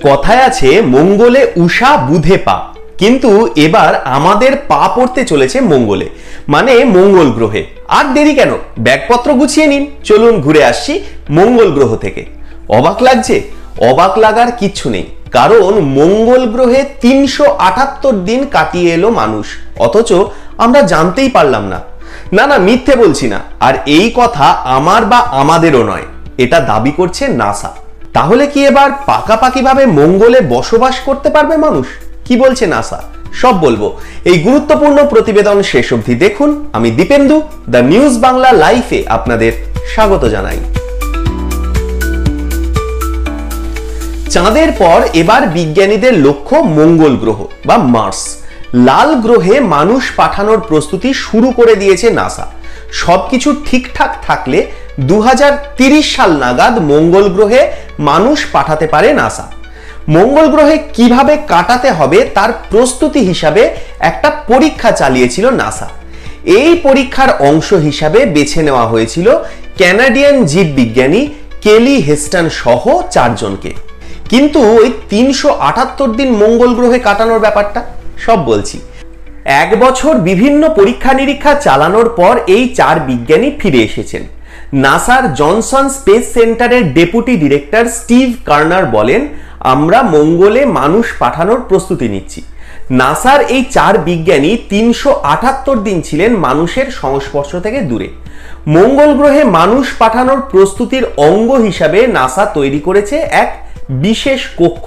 কথায় আছে মঙ্গলে উষা বুধে পা, কিন্তু এবার আমাদের পা পড়তে চলেছে মঙ্গলে, মানে মঙ্গল গ্রহে। আর দেরি কেন, ব্যাগপত্র গুছিয়ে নিন, চলুন ঘুরে আসছি মঙ্গল গ্রহ থেকে। অবাক লাগছে? অবাক লাগার কিচ্ছু নেই, কারণ মঙ্গল গ্রহে 378 দিন কাটিয়ে এলো মানুষ, অথচ আমরা জানতেই পারলাম না। না না, মিথ্যে বলছি না, আর এই কথা আমার বা আমাদেরও নয়, এটা দাবি করছে নাসা। তাহলে কি এবার পাকাপাকি ভাবে মঙ্গলে বসবাস করতে পারবে মানুষ? কি বলছে নাসা, সব বলবো এই গুরুত্বপূর্ণ প্রতিবেদন শেষ অবধি দেখুন। আমি দীপেন্দু, দ্য নিউজ বাংলা লাইফে আপনাদের স্বাগত জানাই। চাঁদের পর এবার বিজ্ঞানীদের লক্ষ্য মঙ্গল গ্রহ বা মার্স। লাল গ্রহে মানুষ পাঠানোর প্রস্তুতি শুরু করে দিয়েছে নাসা। সবকিছু ঠিকঠাক থাকলে 2030 সাল নাগাদ মঙ্গল গ্রহে মানুষ পাঠাতে পারে নাসা। মঙ্গল গ্রহে কিভাবে কাটাতে হবে তার প্রস্তুতি হিসাবে একটা পরীক্ষা চালিয়েছিল নাসা। এই পরীক্ষার অংশ হিসাবে বেছে নেওয়া হয়েছিল কানাডিয়ান জীববিজ্ঞানী কেলি হেস্টন সহ 4 জনকে। কিন্তু ওই 378 দিন মঙ্গল গ্রহে কাটানোর ব্যাপারটা সব বলছি। 1 বছর বিভিন্ন পরীক্ষা নিরীক্ষা চালানোর পর এই 4 বিজ্ঞানী ফিরে এসেছেন। নাসার জনসন স্পেস সেন্টারের ডেপুটি ডিরেক্টর স্টিভ কার্নার বলেন, আমরা মঙ্গলে মানুষ পাঠানোর প্রস্তুতি নিচ্ছি। নাসার এই 4 বিজ্ঞানী 378 দিন ছিলেন মানুষের সংস্পর্শ থেকে দূরে। মঙ্গল গ্রহে মানুষ পাঠানোর প্রস্তুতির অঙ্গ হিসাবে নাসা তৈরি করেছে এক বিশেষ কক্ষ।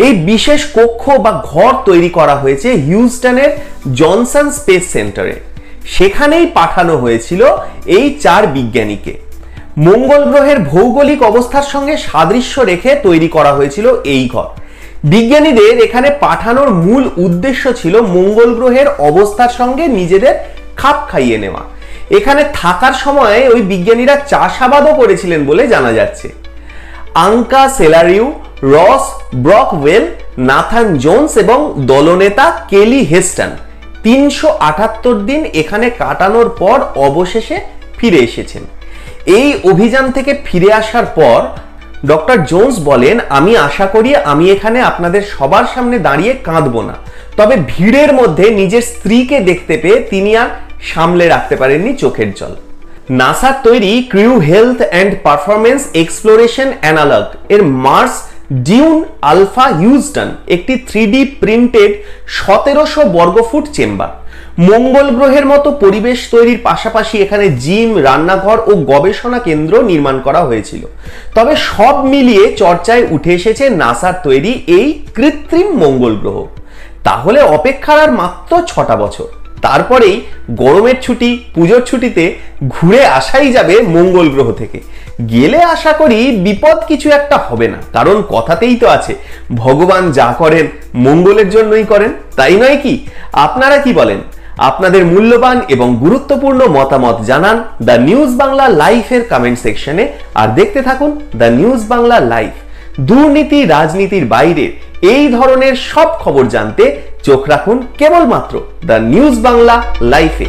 এই বিশেষ কক্ষ বা ঘর তৈরি করা হয়েছে হিউস্টনের জনসন স্পেস সেন্টারে। সেখানেই পাঠানো হয়েছিল এই 4 বিজ্ঞানীকে। মঙ্গল গ্রহের ভৌগোলিক অবস্থার সঙ্গে সাদৃশ্য রেখে তৈরি করা হয়েছিল এই ঘর। বিজ্ঞানীদের এখানে পাঠানোর মূল উদ্দেশ্য ছিল মঙ্গল গ্রহের অবস্থার সঙ্গে নিজেদের খাপ খাইয়ে নেওয়া। এখানে থাকার সময় ওই বিজ্ঞানীরা চাষাবাদও করেছিলেন বলে জানা যাচ্ছে। আঙ্কা সেলারিউ, রস ব্রকওয়েল, নাথান জোন্স এবং দলনেতা কেলি হেস্টন 378 দিন এখানে কাটানোর পর অবশেষে ফিরে এসেছেন। এই অভিযান থেকে ফিরে আসার পর ডক্টর জোন্স বলেন, আমি আশা করি আমি এখানে আপনাদের সবার সামনে দাঁড়িয়ে কাঁদবো না। তবে ভিড়ের মধ্যে নিজের স্ত্রীকে দেখতে পেয়ে তিনি আর সামলে রাখতে পারেননি চোখের জল। নাসার তৈরি crew health and performance exploration analog এর মার্স ডিউন আলফা হিউস্টন একটি 3D প্রিন্টেড 1700 বর্গফুট চেম্বার। মঙ্গল গ্রহের মতো পরিবেশ তৈরির পাশাপাশি এখানে জিম, রান্নাঘর ও গবেষণা কেন্দ্র নির্মাণ করা হয়েছিল। তবে সব মিলিয়ে চর্চায় উঠে এসেছে নাসার তৈরি এই কৃত্রিম মঙ্গল গ্রহ। তাহলে অপেক্ষার আর মাত্র 6টা বছর, তারপরেই গরমের ছুটি, পুজোর ছুটিতে ঘুরে আসাই যাবে মঙ্গল গ্রহ থেকে। গেলে আশা করি বিপদ কিছু একটা হবে না, কারণ কথাতেই তো আছে ভগবান যা করেন মঙ্গলের জন্যই করেন, তাই নয় কি? আপনারা কি বলেন? আপনাদের মূল্যবান এবং গুরুত্বপূর্ণ মতামত জানান দ্য নিউজ বাংলা লাইফের কমেন্ট সেকশনে। আর দেখতে থাকুন দ্য নিউজ বাংলা লাইফ। দুর্নীতি রাজনীতির বাইরে এই ধরনের সব খবর জানতে চোখ রাখুন কেবলমাত্র দ্য নিউজ বাংলা লাইফে।